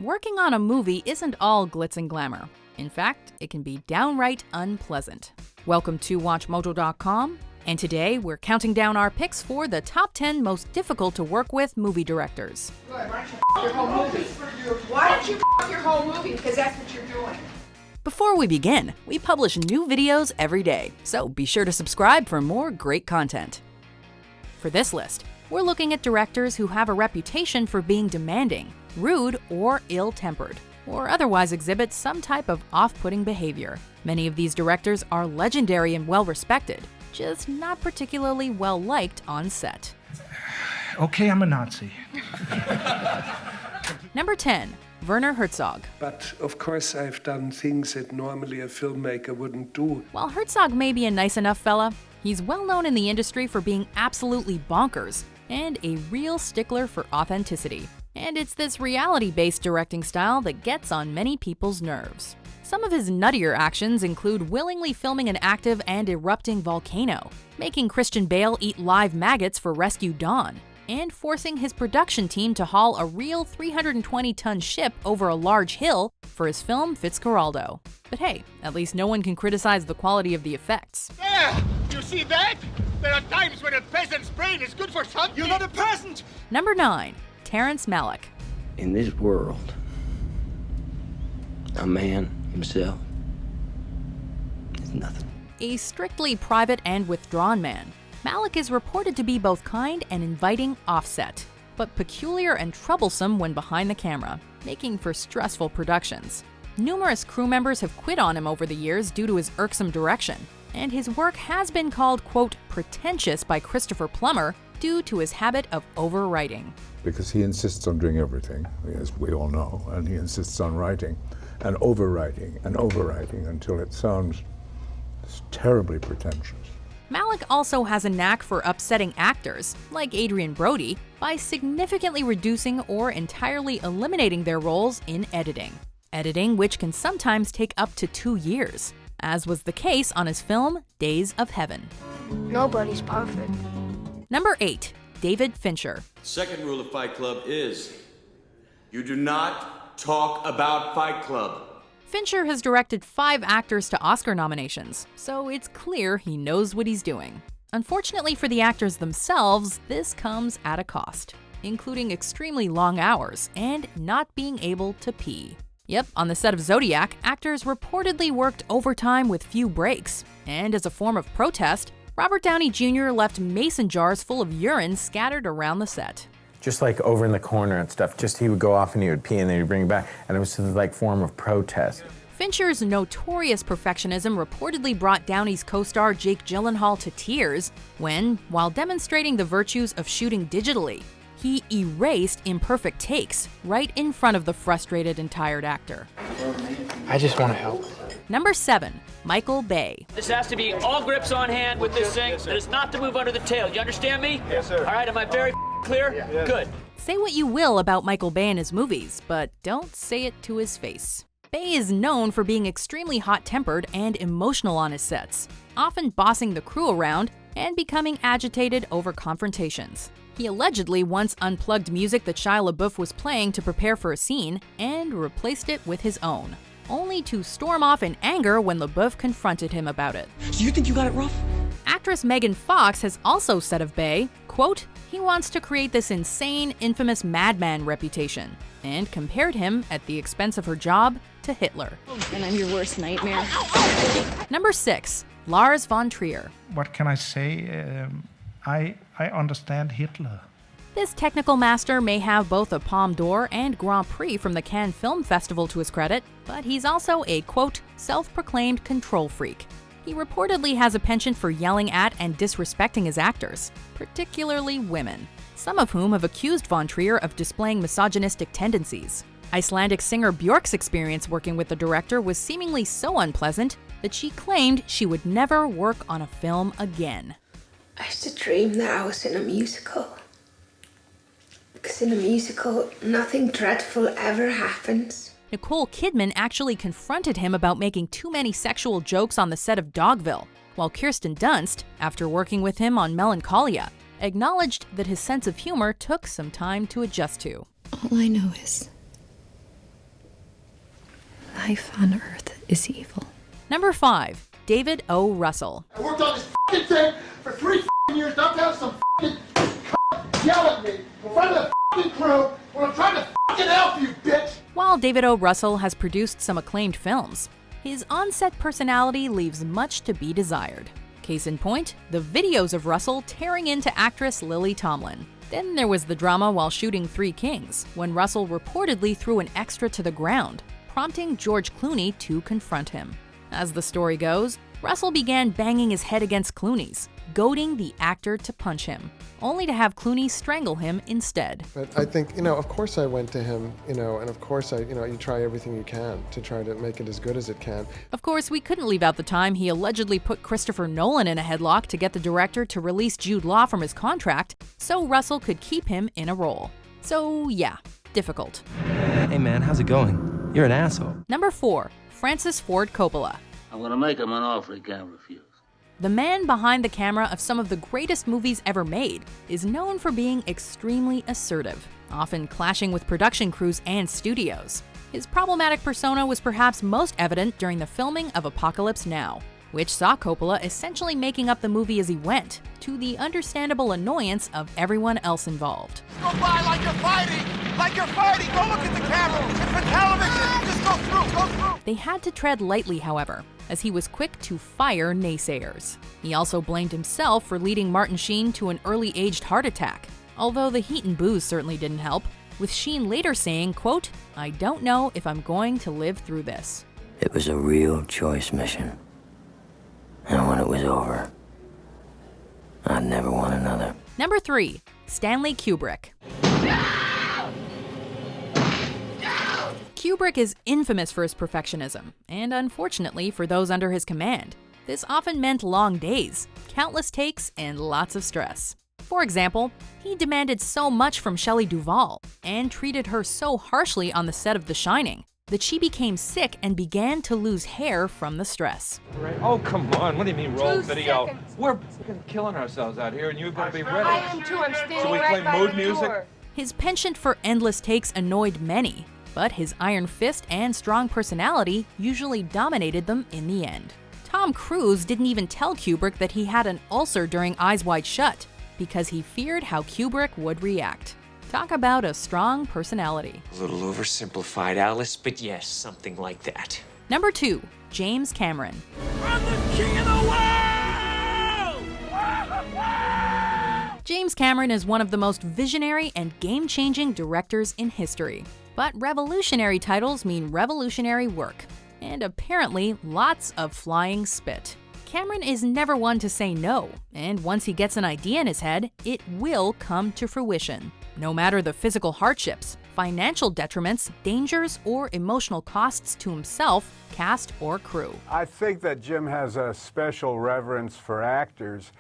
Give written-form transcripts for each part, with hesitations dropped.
Working on a movie isn't all glitz and glamour. In fact, it can be downright unpleasant. Welcome to WatchMojo.com, and today we're counting down our picks for the top 10 most difficult to work with movie directors. Why don't you f*** your whole movie? Why don't you f*** your whole movie? Because that's what you're doing. Before we begin, we publish new videos every day, so be sure to subscribe for more great content. For this list, we're looking at directors who have a reputation for being demanding, rude, or ill-tempered, or otherwise exhibit some type of off-putting behavior. Many of these directors are legendary and well-respected, just not particularly well-liked on set. Okay, I'm a Nazi. Number 10. Werner Herzog. But of course I've done things that normally a filmmaker wouldn't do. While Herzog may be a nice enough fella, he's well known in the industry for being absolutely bonkers and a real stickler for authenticity. And it's this reality-based directing style that gets on many people's nerves. Some of his nuttier actions include willingly filming an active and erupting volcano, making Christian Bale eat live maggots for Rescue Dawn, and forcing his production team to haul a real 320-ton ship over a large hill for his film Fitzcarraldo. But hey, at least no one can criticize the quality of the effects. There! You see that? There are times when a peasant's brain is good for something. You're not a peasant! Number 9. Terrence Malick. In this world, a man himself is nothing. A strictly private and withdrawn man, Malick is reported to be both kind and inviting offset, but peculiar and troublesome when behind the camera, making for stressful productions. Numerous crew members have quit on him over the years due to his irksome direction, and his work has been called, quote, pretentious by Christopher Plummer due to his habit of overwriting. Because he insists on doing everything, as we all know, and he insists on writing and overwriting until it sounds terribly pretentious. Malick also has a knack for upsetting actors, like Adrian Brody, by significantly reducing or entirely eliminating their roles in editing. Editing which can sometimes take up to 2 years, as was the case on his film Days of Heaven. Nobody's perfect. Number 8. David Fincher. Second rule of Fight Club is, you do not talk about Fight Club. Fincher has directed 5 actors to Oscar nominations, so it's clear he knows what he's doing. Unfortunately for the actors themselves, this comes at a cost, including extremely long hours and not being able to pee. Yep, on the set of Zodiac, actors reportedly worked overtime with few breaks, and as a form of protest, Robert Downey Jr. left mason jars full of urine scattered around the set. Just like over in the corner and stuff, just he would go off and he would pee and then he'd bring it back, and it was like form of protest. Fincher's notorious perfectionism reportedly brought Downey's co-star Jake Gyllenhaal to tears when, while demonstrating the virtues of shooting digitally, he erased imperfect takes right in front of the frustrated and tired actor. I just want to help. Number 7. Michael Bay. This has to be all grips on hand with this thing. It is not to move under the tail. You understand me? Yes, sir. All right, am I very clear? Yes. Good. Say what you will about Michael Bay and his movies, but don't say it to his face. Bay is known for being extremely hot-tempered and emotional on his sets, often bossing the crew around and becoming agitated over confrontations. He allegedly once unplugged music that Shia LaBeouf was playing to prepare for a scene and replaced it with his own, only to storm off in anger when LaBeouf confronted him about it. So you think you got it rough? Actress Megan Fox has also said of Bay, quote, he wants to create this insane, infamous madman reputation, and compared him, at the expense of her job, to Hitler. And I'm your worst nightmare. Number 6. Lars von Trier. What can I say? I understand Hitler. This technical master may have both a Palme d'Or and Grand Prix from the Cannes Film Festival to his credit, but he's also a, quote, self-proclaimed control freak. He reportedly has a penchant for yelling at and disrespecting his actors, particularly women, some of whom have accused von Trier of displaying misogynistic tendencies. Icelandic singer Björk's experience working with the director was seemingly so unpleasant that she claimed she would never work on a film again. I used to dream that I was in a musical. Because in a musical, nothing dreadful ever happens. Nicole Kidman actually confronted him about making too many sexual jokes on the set of Dogville, while Kirsten Dunst, after working with him on Melancholia, acknowledged that his sense of humor took some time to adjust to. All I know is life on Earth is evil. Number 5. David O. Russell. I worked on this f***ing thing for 3 years, not to have some f***ing c*** yell at me in front of the f***ing crew when I'm trying to f***ing help you, bitch! While David O. Russell has produced some acclaimed films, his on-set personality leaves much to be desired. Case in point, the videos of Russell tearing into actress Lily Tomlin. Then there was the drama while shooting Three Kings, when Russell reportedly threw an extra to the ground, prompting George Clooney to confront him. As the story goes, Russell began banging his head against Clooney's, goading the actor to punch him, only to have Clooney strangle him instead. But I think, of course I went to him, and of course you try everything you can to try to make it as good as it can. Of course, we couldn't leave out the time he allegedly put Christopher Nolan in a headlock to get the director to release Jude Law from his contract so Russell could keep him in a role. So yeah, difficult. Hey man, how's it going? You're an asshole. Number 4. Francis Ford Coppola. I'm gonna make him an offer he can't refuse. The man behind the camera of some of the greatest movies ever made is known for being extremely assertive, often clashing with production crews and studios. His problematic persona was perhaps most evident during the filming of Apocalypse Now, which saw Coppola essentially making up the movie as he went, to the understandable annoyance of everyone else involved. Go by like you're fighting! Like you're fighting! Don't look at the camera! It's for television! Just go through! They had to tread lightly, however, as he was quick to fire naysayers. He also blamed himself for leading Martin Sheen to an early-aged heart attack, although the heat and booze certainly didn't help, with Sheen later saying, quote, "I don't know if I'm going to live through this." It was a real choice mission. And when it was over, I'd never want another. Number 3. Stanley Kubrick. Kubrick is infamous for his perfectionism, and unfortunately for those under his command, this often meant long days, countless takes, and lots of stress. For example, he demanded so much from Shelley Duvall, and treated her so harshly on the set of The Shining, that she became sick and began to lose hair from the stress. Right. Oh, come on. What do you mean roll 2 video? seconds. We're fucking killing ourselves out here, and you're going to be ready. I am too. I'm standing So we right play by mood the music? door. His penchant for endless takes annoyed many, but his iron fist and strong personality usually dominated them in the end. Tom Cruise didn't even tell Kubrick that he had an ulcer during Eyes Wide Shut, because he feared how Kubrick would react. Talk about a strong personality. A little oversimplified, Alice, but yes, something like that. Number 2. James Cameron. I'm the king of the world! James Cameron is one of the most visionary and game-changing directors in history. But revolutionary titles mean revolutionary work, and apparently lots of flying spit. Cameron is never one to say no, and once he gets an idea in his head, it will come to fruition. No matter the physical hardships, financial detriments, dangers, or emotional costs to himself, cast, or crew. I think that Jim has a special reverence for actors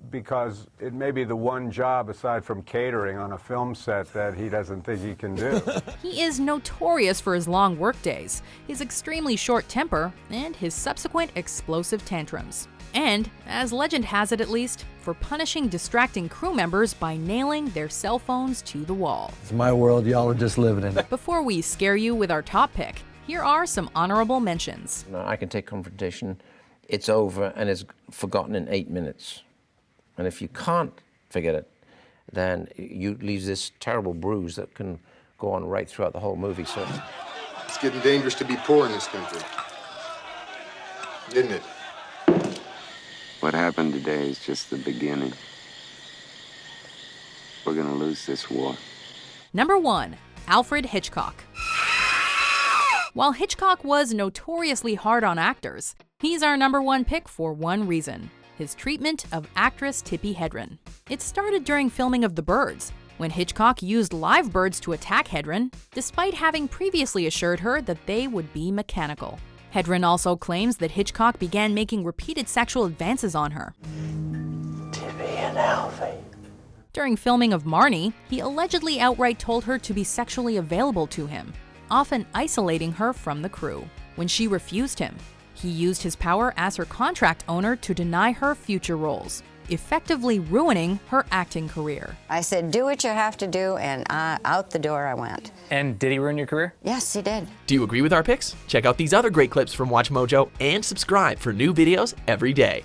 because it may be the one job aside from catering on a film set that he doesn't think he can do. He is notorious for his long workdays, his extremely short temper, and his subsequent explosive tantrums. And, as legend has it at least, for punishing distracting crew members by nailing their cell phones to the wall. It's my world, y'all are just living in it. Before we scare you with our top pick, here are some honorable mentions. No, I can take confrontation. It's over and it's forgotten in 8 minutes. And if you can't forget it, then you leave this terrible bruise that can go on right throughout the whole movie. So it's getting dangerous to be poor in this country, isn't it? What happened today is just the beginning. We're gonna lose this war. Number 1. Alfred Hitchcock. While Hitchcock was notoriously hard on actors, he's our number 1 pick for one reason: his treatment of actress Tippi Hedren. It started during filming of The Birds, when Hitchcock used live birds to attack Hedren, despite having previously assured her that they would be mechanical. Hedren also claims that Hitchcock began making repeated sexual advances on her. Tippi and Alfie. During filming of Marnie, he allegedly outright told her to be sexually available to him, often isolating her from the crew. When she refused him, he used his power as her contract owner to deny her future roles. effectively ruining her acting career. I said, do what you have to do, and out the door I went. And did he ruin your career? Yes, he did. Do you agree with our picks? Check out these other great clips from WatchMojo and subscribe for new videos every day.